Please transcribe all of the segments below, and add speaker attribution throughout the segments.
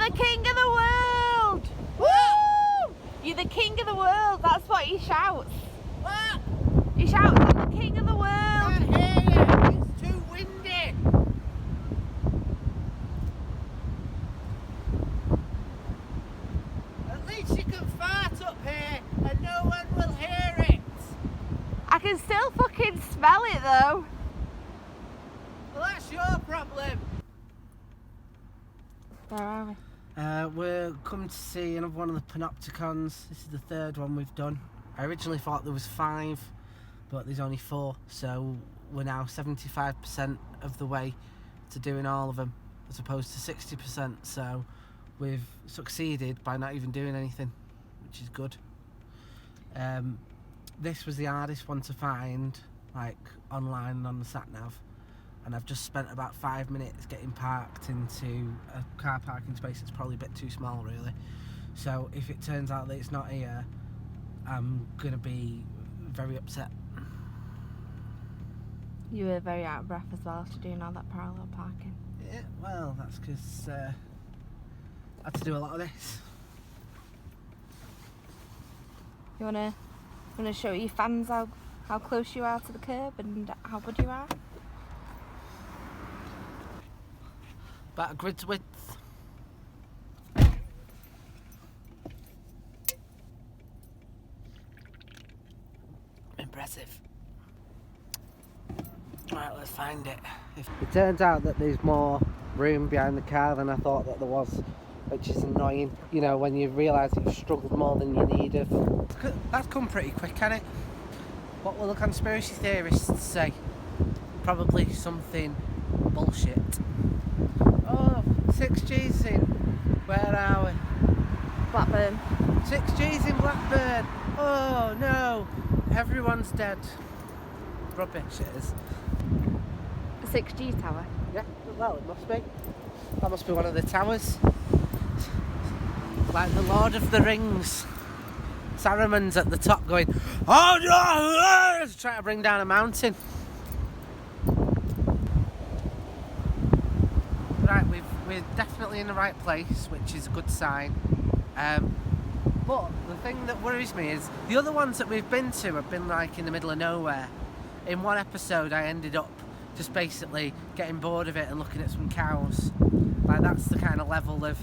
Speaker 1: the king of the world! Woo! You're the king of the world, that's what he shouts.
Speaker 2: What?
Speaker 1: He shouts, I'm the king of the world.
Speaker 2: I can't hear you. It's too windy. At least you can fart up here and no one will hear it.
Speaker 1: I can still fucking smell it though.
Speaker 2: Well, that's your problem.
Speaker 1: Where are we?
Speaker 2: We're coming to see another one of the panopticons. This is the third one we've done. I originally thought there was 5, but there's only 4, so we're now 75% of the way to doing all of them, as opposed to 60%, so we've succeeded by not even doing anything, which is good. This was the hardest one to find, like online and on the sat-nav, and I've just spent about 5 minutes getting parked into a car parking space that's probably a bit too small really. So if it turns out that it's not here, I'm going to be very upset.
Speaker 1: You were very out of breath as well after doing all that parallel parking.
Speaker 2: Yeah, well, that's because I had to do a lot of this.
Speaker 1: You wanna show your fans how close you are to the curb and how good you are?
Speaker 2: About a grid's width. Impressive. Right, let's find it. It turns out that there's more room behind the car than I thought that there was, which is annoying. You know, when you realise that you've struggled more than you need of. That's come pretty quick, hasn't it? What will the conspiracy theorists say? Probably something bullshit. Oh, 6G's in. Where are we?
Speaker 1: Blackburn.
Speaker 2: 6G's in Blackburn. Oh no, everyone's dead. Rubbish it is.
Speaker 1: The 6G tower.
Speaker 2: Yeah, well it must be. That must be one of the towers. Like the Lord of the Rings. Saruman's at the top going, oh no! Trying to bring down a mountain. Right, we're definitely in the right place, which is a good sign. But the thing that worries me is the other ones that we've been to have been like in the middle of nowhere. In one episode I ended up just basically getting bored of it and looking at some cows. Like that's the kind of level of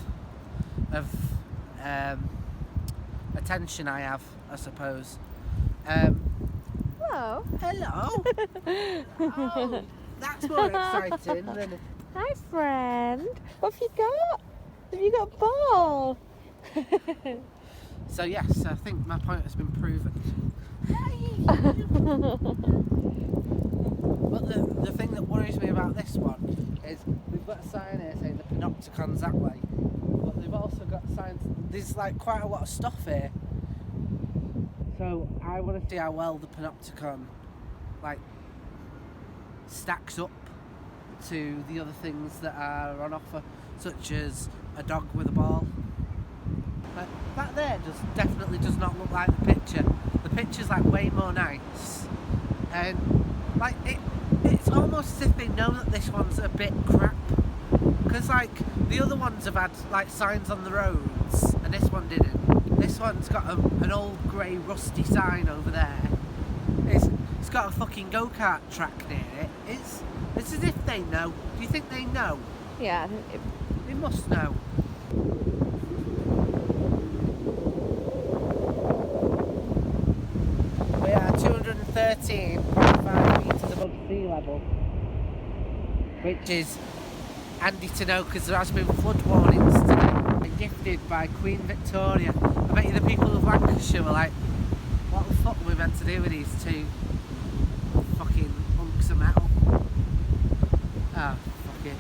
Speaker 2: attention I have, I suppose.
Speaker 1: Hello.
Speaker 2: Hello. Oh, that's more exciting than.
Speaker 1: Hi friend. What have you got? Have you got a ball?
Speaker 2: So yes, I think my point has been proven. But the thing that worries me about this one is we've got a sign here saying the panopticon's that way, but they've also got signs. There's like quite a lot of stuff here, so I want to see how well the panopticon like stacks up to the other things that are on offer, such as a dog with a ball. Like, that there definitely does not look like the picture. The picture's like way more nice, and like it's almost as if they know that this one's a bit crap, because like the other ones have had like signs on the roads and this one didn't. This one's got an old grey rusty sign over there. It's got a fucking go-kart track near it. It's as if they know. Do you think they know?
Speaker 1: Yeah.
Speaker 2: They must know. We are 213.5 metres above sea level, which is handy to know because there has been flood warnings today. Been gifted by Queen Victoria. I bet you the people of Lancashire were like, what the fuck are we meant to do with these two fucking hunks of metal? Oh, fuck it.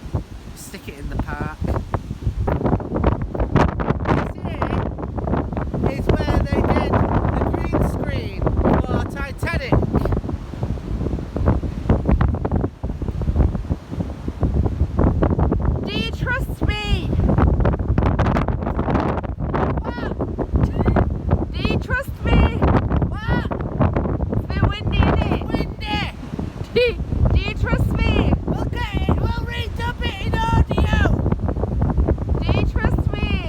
Speaker 2: Stick it in the park. This here is where they did the green screen for Titanic.
Speaker 1: Do you trust me? What? Do you trust me?
Speaker 2: What?
Speaker 1: It's a bit windy, isn't it?
Speaker 2: Windy!
Speaker 1: Do you trust me?
Speaker 2: We'll get it, we'll redub it in audio!
Speaker 1: Do you trust me?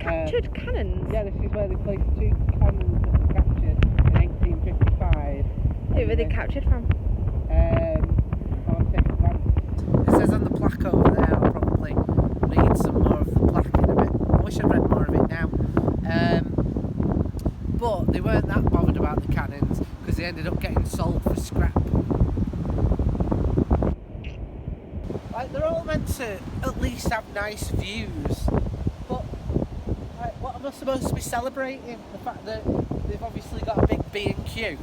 Speaker 1: Captured cannons?
Speaker 2: Yeah, this is where they placed 2 cannons that were captured in 1855.
Speaker 1: Who were they captured from?
Speaker 2: I'll take a glance. It says on the plaque over there. I'll probably read some more of the plaque in a bit. I wish I'd read more of it now. But they weren't that bothered about the cannons because they ended up getting sold for scrap. Like, they're all meant to at least have nice views, but like, what am I supposed to be celebrating? The fact that they've obviously got a big B&Q.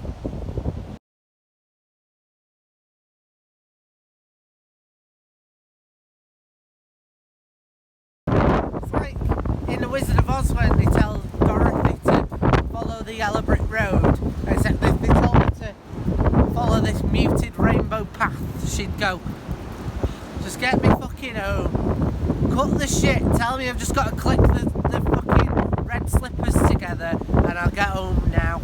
Speaker 2: It's like in The Wizard of Oz when they tell Dorothy to follow the yellow brick road, except they told her to follow this muted rainbow path. She'd go, just get me fucking home. Cut the shit. Tell me I've just got to click the fucking red slippers together and I'll get home now.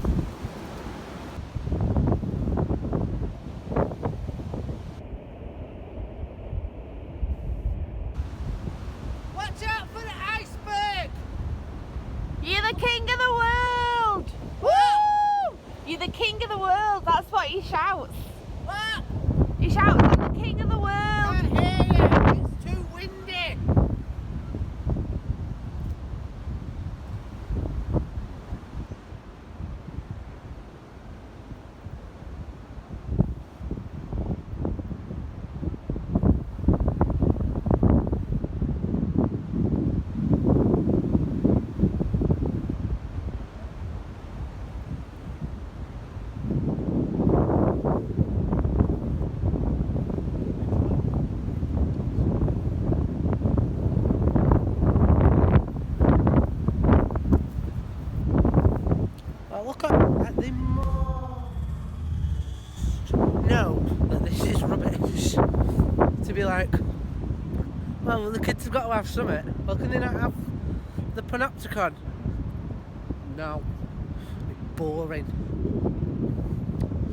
Speaker 2: Watch out for the iceberg!
Speaker 1: You're the king of the world!
Speaker 2: What?
Speaker 1: Woo! You're the king of the world. That's what he shouts.
Speaker 2: What?
Speaker 1: He shouts, I'm the king of the world.
Speaker 2: I can't hear you. It's too windy. Look at they must know that this is rubbish to be like, well, the kids have got to have something. Well, can they not have the panopticon? No, it's boring.